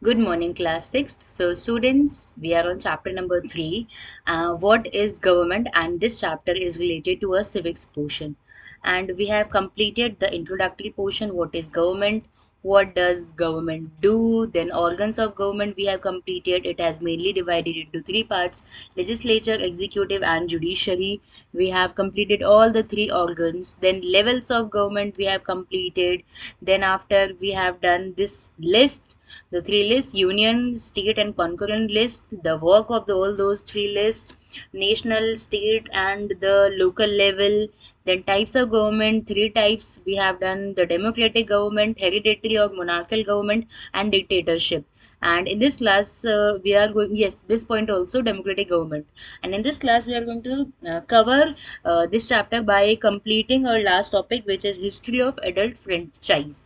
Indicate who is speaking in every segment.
Speaker 1: Good morning, class 6th. So, students, we are on chapter number 3. What is government? And this chapter is related to a civics portion. And we have completed the introductory portion. What is government? What does government do? Then, organs of government we have completed. It has mainly divided into three parts: legislature, executive, and judiciary. We have completed all the three organs. Then, levels of government we have completed. Then, after we have done this list, the three lists: union, state, and concurrent list, the work of all those three lists, national, state, and the local level. Then types of government, three types we have done: the democratic government, hereditary or monarchical government, and dictatorship. And in this class, we are going, yes, this point also, democratic government. And in this class, we are going to cover this chapter by completing our last topic, which is history of adult franchise.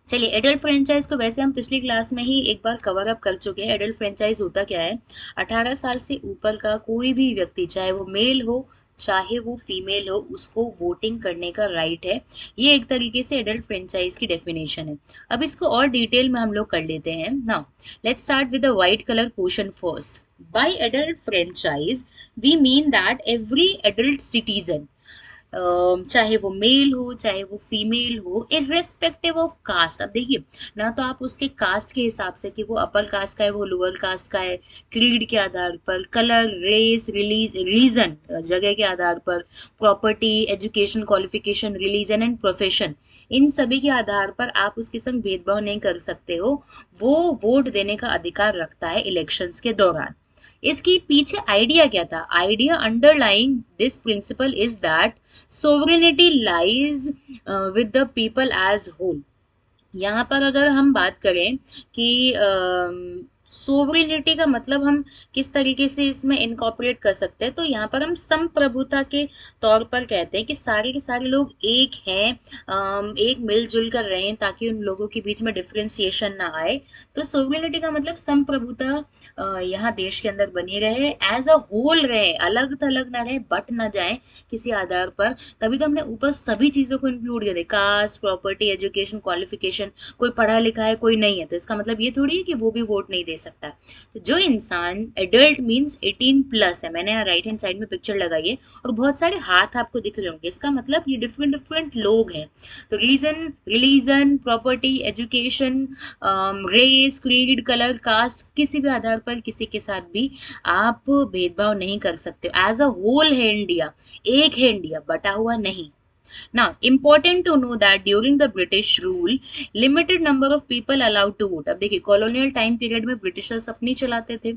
Speaker 1: चलिए, adult franchise को वैसे हम पिछली class में ही एक बार cover up कर चुके हैं। एडल्ट फ्रेंचाइज होता क्या है? 18 साल से ऊपर का कोई भी व्यक्ति, चाहे वो मेल हो चाहे वो फीमेल हो, उसको वोटिंग करने का राइट है। ये एक तरीके से एडल्ट फ्रेंचाइज की डेफिनेशन है। अब इसको और डिटेल में हम लोग कर लेते हैं। Now let's start with the white colour portion first. By adult franchise we mean that every adult citizen, चाहे वो मेल हो चाहे वो फीमेल हो, इर्रेस्पेक्टिव ऑफ कास्ट। अब देखिए, ना तो आप उसके कास्ट के हिसाब से कि वो अपर कास्ट का है वो लोअर कास्ट का है, क्रीड के आधार पर, कलर, रेस, रीजन, जगह के आधार पर, property, education qualification, religion and profession, इन सभी के आधार पर आप उसके संग भेदभाव नहीं कर सकते हो। वो वोट देने का अधिकार रखता है इलेक्शंस के दौरान। इसकी पीछे आइडिया क्या था? Idea underlying this principle is that sovereignty lies with the people as whole. यहाँ पर अगर हम बात करें कि सोवरेनिटी का मतलब हम किस तरीके से इसमें इनकॉर्पोरेट कर सकते हैं, तो यहाँ पर हम संप्रभुता के तौर पर कहते हैं कि सारे के सारे लोग एक हैं, एक मिलजुल कर रहे हैं ताकि उन लोगों के बीच में डिफ्रेंसिएशन ना आए। तो सोवरेनिटी का मतलब संप्रभुता यहाँ देश के अंदर बनी रहे, एज अ होल रहे, अलग थलग ना रहे, बट ना जाए किसी आधार पर। तभी तो हमने ऊपर सभी चीजों को इंक्लूड किया, कास्ट, प्रॉपर्टी, एजुकेशन क्वालिफिकेशन। कोई पढ़ा लिखा है कोई नहीं है तो इसका मतलब ये थोड़ी है कि वो भी वोट नहीं दे सकता। तो जो इंसान एडल्ट मीन्स 18+ है, मैंने यहाँ राइट हैंड साइड में पिक्चर लगाई है और बहुत सारे हाथ आपको दिख रहे होंगे, इसका मतलब ये डिफरेंट डिफरेंट लोग हैं। तो reason, religion, property, education, race, creed, colour, caste, किसी भी आधार पर किसी के साथ भी आप भेदभाव नहीं कर सकते। एज अ होल है इंडिया, एक है इंडिया, बटा हुआ नहीं। Now, important to know that during the British rule, limited number of people allowed to vote. अब देखिए, कॉलोनियल टाइम पीरियड में ब्रिटिशर्स अपनी चलाते थे।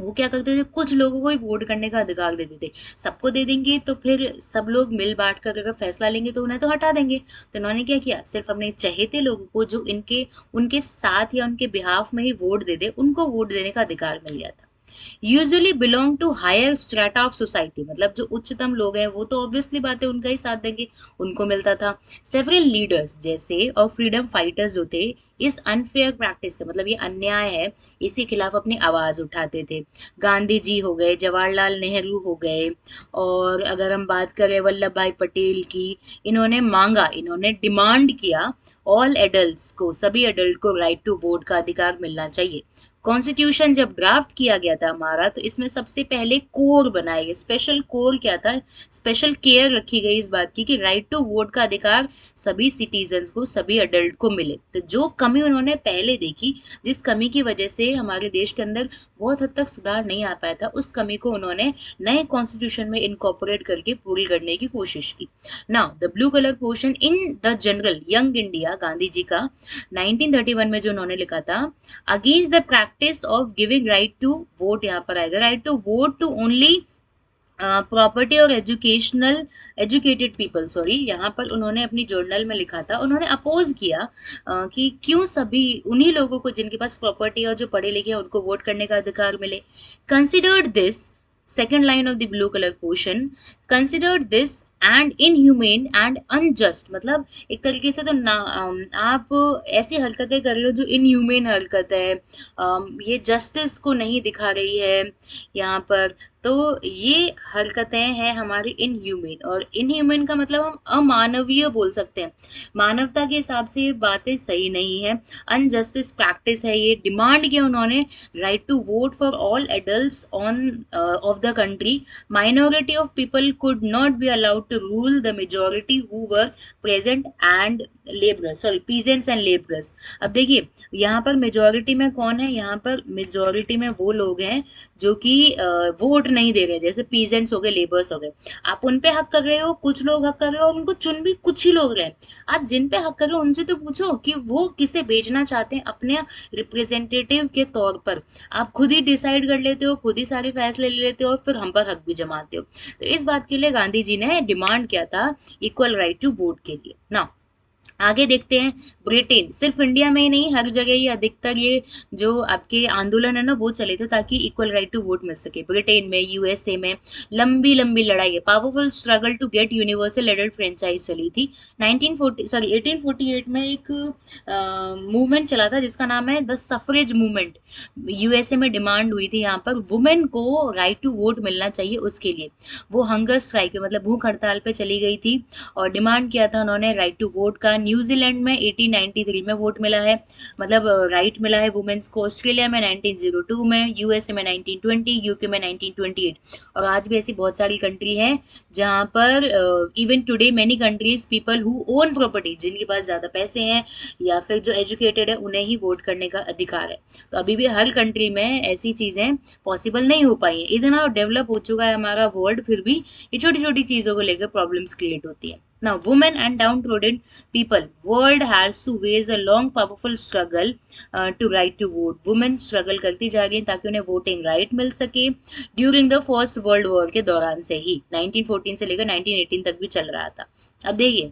Speaker 1: वो क्या करते थे? कुछ लोगों को ही वोट करने का अधिकार देते थे। सबको दे देंगे तो फिर सब लोग मिल बांट कर अगर फैसला लेंगे तो उन्हें तो हटा देंगे। तो इन्होंने क्या किया? सिर्फ अपने चहेते लोगों को, जो इनके उनके साथ या उनके बिहाफ में ही वोट दे दे, उनको वोट देने का अधिकार मिल गया था। Usually belong to higher strata of society, मतलब जो उच्चतम लोग हैं वो तो ऑब्वियसली बात है उनका ही साथ देंगे, उनको मिलता था। सेवरल लीडर्स जैसे और फ्रीडम फाइटर्स जो थे, इस अनफेयर प्रैक्टिस के, मतलब ये अन्याय है, इसी खिलाफ अपनी आवाज उठाते थे। गांधी जी हो गए, जवाहरलाल नेहरू हो गए, और अगर हम बात करें वल्लभ भाई पटेल की, इन्होंने मांगा, इन्होंने डिमांड किया ऑल एडल्ट्स को, सभी एडल्ट को राइट टू वोट का अधिकार मिलना चाहिए। कॉन्स्टिट्यूशन जब ड्राफ्ट किया गया था हमारा, तो इसमें सबसे पहले कोर बनाए गए। स्पेशल कोर क्या था? स्पेशल केयर रखी गई इस बात की कि राइट टू वोट का अधिकार सभी सिटीजन्स को, सभी अडल्ट को मिले। तो जो कमी उन्होंने पहले देखी, जिस कमी की वजह से हमारे देश के अंदर बहुत हद तक सुधार नहीं आ पाया था, उस कमी को उन्होंने नए कॉन्स्टिट्यूशन में इनकॉर्पोरेट करके पूरी करने की कोशिश की। Now the blue colour portion in the journal Young India, Gandhi ji का 1931 में जो उन्होंने लिखा था, against the practice of giving right to vote, यहाँ पर आएगा right to vote to only property और एजुकेटेड पीपल, सॉरी, यहाँ पर उन्होंने अपनी जर्नल में लिखा था, उन्होंने अपोज किया कि क्यों सभी उन्हीं लोगों को जिनके पास प्रॉपर्टी और जो पढ़े लिखे हैं उनको वोट करने का अधिकार मिले। Considered this, second line of the blue colour portion, considered this and inhumane and unjust, मतलब एक तरीके से तो ना, आप ऐसी हरकतें कर रहे हो जो इनह्यूमेन हरकत है, ये जस्टिस को नहीं दिखा रही है। यहाँ पर तो ये हरकतें हैं हमारी इनह्यूमन, और इनह्यूमन का मतलब हम अमानवीय बोल सकते हैं। मानवता के हिसाब से ये बातें सही नहीं है, अनजस्टिस प्रैक्टिस है ये। डिमांड किया उन्होंने right to vote for all adults on of the country, minority of people could not be allowed to rule the majority who were present and labourers, sorry peasants and labourers. अब देखिए यहाँ पर majority में कौन है, यहाँ पर majority में वो लोग हैं जो कि वोट नहीं दे रहे, जैसे पीजेंट्स हो गए, लेबर्स हो गए। आप उन पे हक कर रहे हो, कुछ लोग हक कर रहे हो, और उनको चुन भी कुछ ही लोग रहे हैं। आप जिन पे हक कर रहे हो उनसे तो पूछो कि वो किसे भेजना चाहते हैं अपने रिप्रेजेंटेटिव के तौर पर। आप खुद ही डिसाइड कर लेते हो, खुद ही सारे फैसले ले लेते हो, और फिर हम पर हक भी जमाते हो। तो इस बात के लिए गांधी जी ने डिमांड किया था इक्वल राइट टू वोट के लिए ना। आगे देखते हैं, ब्रिटेन, सिर्फ इंडिया में ही नहीं, हर जगह ये अधिकतर ये जो आपके आंदोलन है ना वो चले थे ताकि इक्वल राइट टू वोट मिल सके। ब्रिटेन में, यूएसए में लंबी लंबी लड़ाई है, powerful struggle to get universal adult franchise चली थी। 1848 में एक मूवमेंट चला था जिसका नाम है द सफरेज मूवमेंट। यूएसए में डिमांड हुई थी यहाँ पर वुमेन को राइट टू वोट मिलना चाहिए, उसके लिए वो हंगर स्ट्राइक मतलब भूख हड़ताल पे चली गई थी, और डिमांड किया था उन्होंने राइट टू वोट का। न्यूजीलैंड में 1893 में वोट मिला है, मतलब राइट मिला है वुमेन्स को। ऑस्ट्रेलिया में 1902 में, यूएसए में 1920, यूके में 1928, और आज भी ऐसी बहुत सारी कंट्री हैं जहाँ पर even today many countries people who own property, जिनके पास ज़्यादा पैसे हैं या फिर जो एजुकेटेड है, उन्हें ही वोट करने का अधिकार है। तो अभी भी हर कंट्री में ऐसी चीज़ें पॉसिबल नहीं हो पाई हैं। इतना डेवलप हो चुका है हमारा वर्ल्ड, फिर भी ये छोटी छोटी चीज़ों को लेकर प्रॉब्लम्स क्रिएट होती है। Now, women and downtrodden people, world has to wage a long, powerful struggle to right to vote. Women struggle करती जा रही हैं ताकि उन्हें वोटिंग राइट मिल सके। During the first world war के दौरान से ही 1914 से लेकर 1918 तक भी चल रहा था। अब देखिए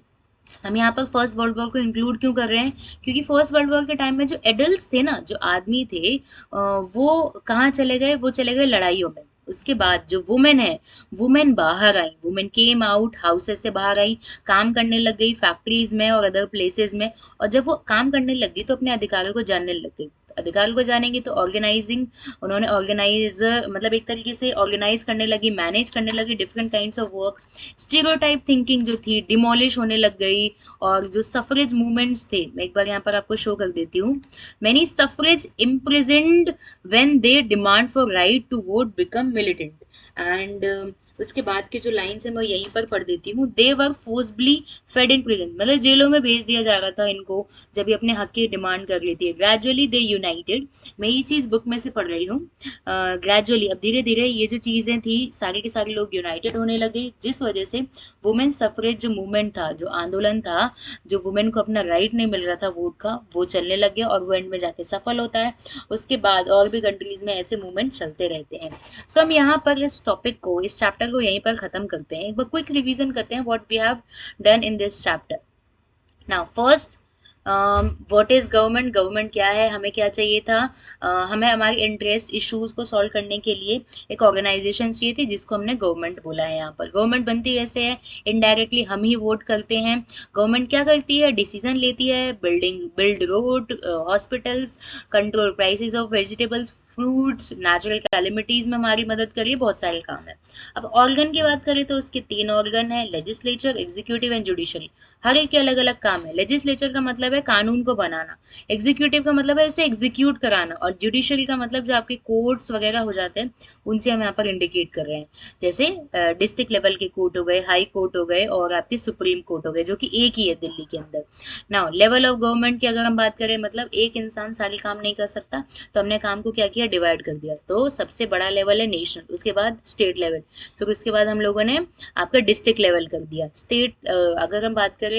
Speaker 1: हम यहाँ पर फर्स्ट वर्ल्ड वॉर को इंक्लूड क्यों कर रहे हैं, क्योंकि फर्स्ट वर्ल्ड वॉर के टाइम में जो एडल्ट्स थे ना, जो आदमी थे, वो कहाँ चले गए, वो चले गए लड़ाइयों में। उसके बाद जो वुमेन है, वुमेन बाहर आई, वुमेन केम आउट, हाउसेस से बाहर आई, काम करने लग गई फैक्ट्रीज में और अदर प्लेसेस में। और जब वो काम करने लग गई तो अपने अधिकारों को जानने लग गई। अधिकार को जानेंगे तो ऑर्गेनाइजिंग, उन्होंने ऑर्गेनाइज मतलब एक तरीके से ऑर्गेनाइज करने लगी, मैनेज करने लगी different kinds of work. Stereotype thinking जो थी डिमोलिश होने लग गई। और जो सफरेज मूवमेंट्स थे, मैं एक बार यहाँ पर आपको शो कर देती हूँ। Many suffrage imprisoned when they demand for right to vote become militant. And उसके बाद के जो लाइन्स है मैं यहीं पर पढ़ देती हूँ। दे वर फोर्सबली फेड इन प्रिजन, मतलब जेलों में भेज दिया जा रहा था इनको जब ये अपने हक की डिमांड कर रही थी। ग्रेजुअली दे यूनाइटेड, मैं ये चीज़ बुक में से पढ़ रही हूँ। ग्रेजुअली अब धीरे धीरे ये जो चीज़ें थी सारे के सारे लोग यूनाइटेड होने लगे, जिस वजह से वुमेन सफरेज जो मूवमेंट था, जो आंदोलन था, जो वुमेन को अपना राइट नहीं मिल रहा था वोट का, वो चलने लग गया और वो एंड में जाके सफल होता है। उसके बाद और भी कंट्रीज में ऐसे मूवमेंट चलते रहते हैं। सो हम यहाँ पर इस टॉपिक को, इस चैप्टर को यहीं पर खत्म करते हैं। एक बार क्विक रिवीजन करते हैं what we have done in this chapter. Now first, what is government, government क्या है, हमें क्या चाहिए था, हमें हमारे इंटरेस्ट इश्यूज को सॉल्व करने के लिए एक ऑर्गेनाइजेशन चाहिए थी जिसको हमने गवर्नमेंट बोला है। यहाँ पर गवर्नमेंट बनती कैसे है, इनडायरेक्टली हम ही वोट करते हैं। गवर्नमेंट क्या करती है, डिसीजन लेती है, build road, hospitals, control prices of vegetables, fruits, natural calamities में हमारी मदद करिए, बहुत सारे काम है। अब ऑर्गन की बात करें तो उसके 3 ऑर्गन है, लेजिस्लेचर, एग्जीक्यूटिव एंड जुडिशरी। हर एक के अलग अलग काम है। लेजिस्लेचर का मतलब है कानून को बनाना, एग्जीक्यूटिव का मतलब है इसे एग्जीक्यूट कराना, और जुडिशरी का मतलब जो आपके कोर्ट्स वगैरह हो जाते हैं उनसे हम यहाँ पर इंडिकेट कर रहे हैं। जैसे डिस्ट्रिक्ट लेवल के कोर्ट हो गए, हाई कोर्ट हो गए, और आपके सुप्रीम कोर्ट हो गए, जो कि एक ही है दिल्ली के अंदर। नाउ लेवल ऑफ गवर्नमेंट की अगर हम बात करें, मतलब एक इंसान सारे काम नहीं कर सकता, तो हमने काम को क्या किया, डिवाइड कर दिया। तो सबसे बड़ा लेवल है नेशनल, उसके बाद स्टेट लेवल, फिर उसके बाद हम लोगों ने आपका डिस्ट्रिक्ट लेवल कर दिया। स्टेट अगर हम बात करें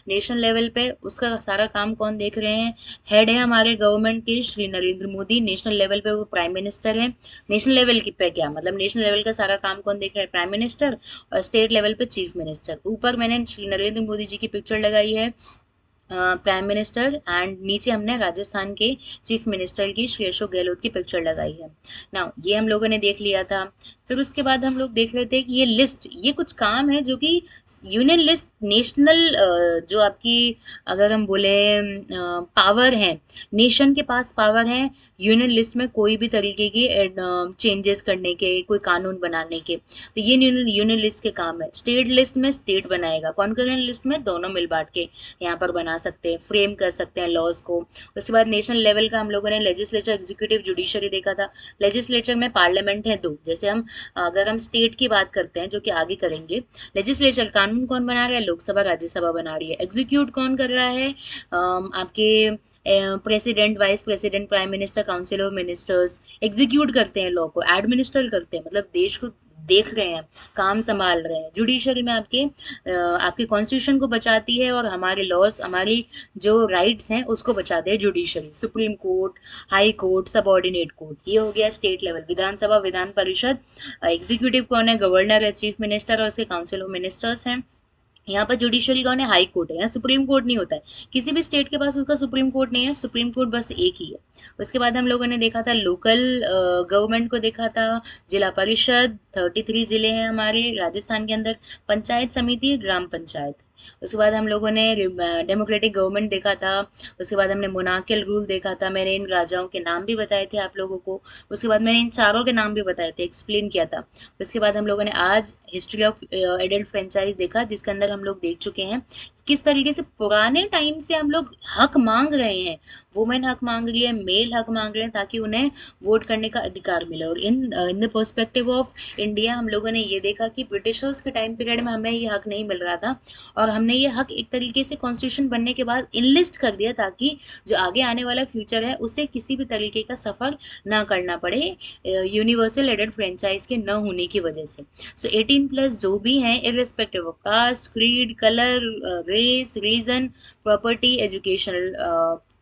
Speaker 1: नेशनल लेवल पे, उसका सारा काम कौन देख रहे हैं, हेड है हमारे गवर्नमेंट के श्री नरेंद्र मोदी। नेशनल लेवल पे वो प्राइम मिनिस्टर है। नेशनल लेवल की पे क्या मतलब, नेशनल लेवल का सारा काम कौन देख रहा है, प्राइम मिनिस्टर। और स्टेट लेवल पे चीफ मिनिस्टर। ऊपर मैंने श्री नरेंद्र मोदी जी की पिक्चर लगाई है, प्राइम मिनिस्टर एंड नीचे हमने राजस्थान के चीफ मिनिस्टर की श्री अशोक गहलोत की पिक्चर लगाई है। नाउ ये हम लोगों ने देख लिया था। फिर उसके बाद हम लोग देख लेते हैं कि ये लिस्ट, ये कुछ काम है जो कि यूनियन लिस्ट नेशनल, जो आपकी अगर हम बोले पावर है, नेशन के पास पावर है यूनियन लिस्ट में कोई भी तरीके की चेंजेस करने के, कोई कानून बनाने के। तो ये यूनियन लिस्ट के काम है। स्टेट लिस्ट में स्टेट बनाएगा, कॉन्करेंट लिस्ट में दोनों मिल बांट के यहाँ पर बना सकते हैं, फ्रेम कर सकते हैं लॉज को। उसके बाद नेशनल लेवल का हम लोगों ने लेजिस्लेचर, एग्जीक्यूटिव, जुडिशरी देखा था। लेजिस्लेचर में पार्लियामेंट है दो, जैसे हम अगर हम स्टेट की बात करते हैं जो कि आगे करेंगे, लेजिस्लेचर कानून कौन बना रहा है, लोकसभा राज्यसभा बना रही है। एग्जीक्यूट कौन कर रहा है, आपके president, vice president, prime minister, council of ministers execute करते हैं लॉ को, एडमिनिस्टर करते हैं, मतलब देश को देख रहे हैं, काम संभाल रहे हैं। जुडिशरी में आपके कॉन्स्टिट्यूशन को बचाती है और हमारे लॉस, हमारी जो राइट्स हैं उसको बचाते हैं judiciary. Supreme court, high court, subordinate court, ये हो गया स्टेट लेवल। विधानसभा, विधान परिषद, एग्जीक्यूटिव कौन है, गवर्नर है, चीफ मिनिस्टर और उसके काउंसिल ऑफ मिनिस्टर्स हैं। यहाँ पर जुडिशियल कौन है, हाई कोर्ट है। यहाँ सुप्रीम कोर्ट नहीं होता है, किसी भी स्टेट के पास उसका सुप्रीम कोर्ट नहीं है, सुप्रीम कोर्ट बस एक ही है। उसके बाद हम लोगों ने देखा था लोकल गवर्नमेंट को देखा था, जिला परिषद, 33 जिले हैं हमारे राजस्थान के अंदर, पंचायत समिति, ग्राम पंचायत। उसके बाद हम लोगों ने डेमोक्रेटिक गवर्नमेंट देखा था। उसके बाद हमने मोनार्कियल रूल देखा था, मैंने इन राजाओं के नाम भी बताए थे आप लोगों को। उसके बाद मैंने इन चारों के नाम भी बताए थे, एक्सप्लेन किया था। उसके बाद हम लोगों ने आज हिस्ट्री ऑफ एडल्ट फ्रेंचाइज देखा, जिसके अंदर हम लोग देख चुके हैं किस तरीके से पुराने टाइम से हम लोग हक मांग रहे हैं। वुमेन हक मांग रही है, मेल हक मांग रहे हैं, ताकि उन्हें वोट करने का अधिकार मिले। और in the perspective of India हम लोगों ने ये देखा कि ब्रिटिशर्स के टाइम पीरियड में हमें ये हक नहीं मिल रहा था, और हमने ये हक एक तरीके से कॉन्स्टिट्यूशन बनने के बाद इनलिस्ट कर दिया, ताकि जो आगे आने वाला फ्यूचर है उसे किसी भी तरीके का सफ़र ना करना पड़े यूनिवर्सल एडेड फ्रेंचाइज के न होने की वजह से। सो 18+ जो भी हैं, irrespective of caste, creed, colour, race, region, property, educational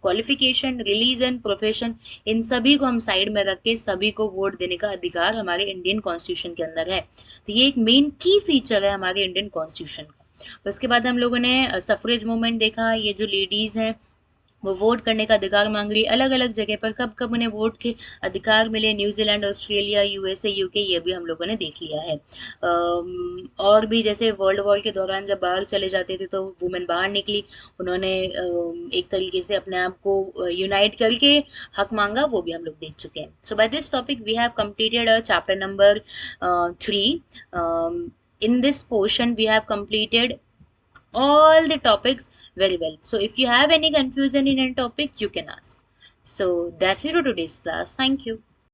Speaker 1: qualification, religion, profession, इन सभी को हम साइड में रख के सभी को वोट देने का अधिकार हमारे इंडियन कॉन्स्टिट्यूशन के अंदर है। तो ये एक मेन की फीचर है हमारे इंडियन कॉन्स्टिट्यूशन का। उसके बाद हम लोगों ने सफरेज मूवमेंट देखा, ये जो लेडीज हैं वो वोट करने का अधिकार मांग रही है अलग अलग जगह पर, कब कब उन्हें वोट के अधिकार मिले, न्यूजीलैंड, ऑस्ट्रेलिया, यूएसए, यूके, ये भी हम लोगों ने देख लिया है। और भी जैसे वर्ल्ड वॉर के दौरान जब बाहर चले जाते थे तो वुमेन बाहर निकली, उन्होंने एक तरीके से अपने आप को यूनाइट करके हक मांगा, वो भी हम लोग देख चुके हैं। So by this topic we have completed chapter number 3. In this portion we have completed all the topics very well. So if you have any confusion in any topic, you can ask. So that's it for today's class. Thank you.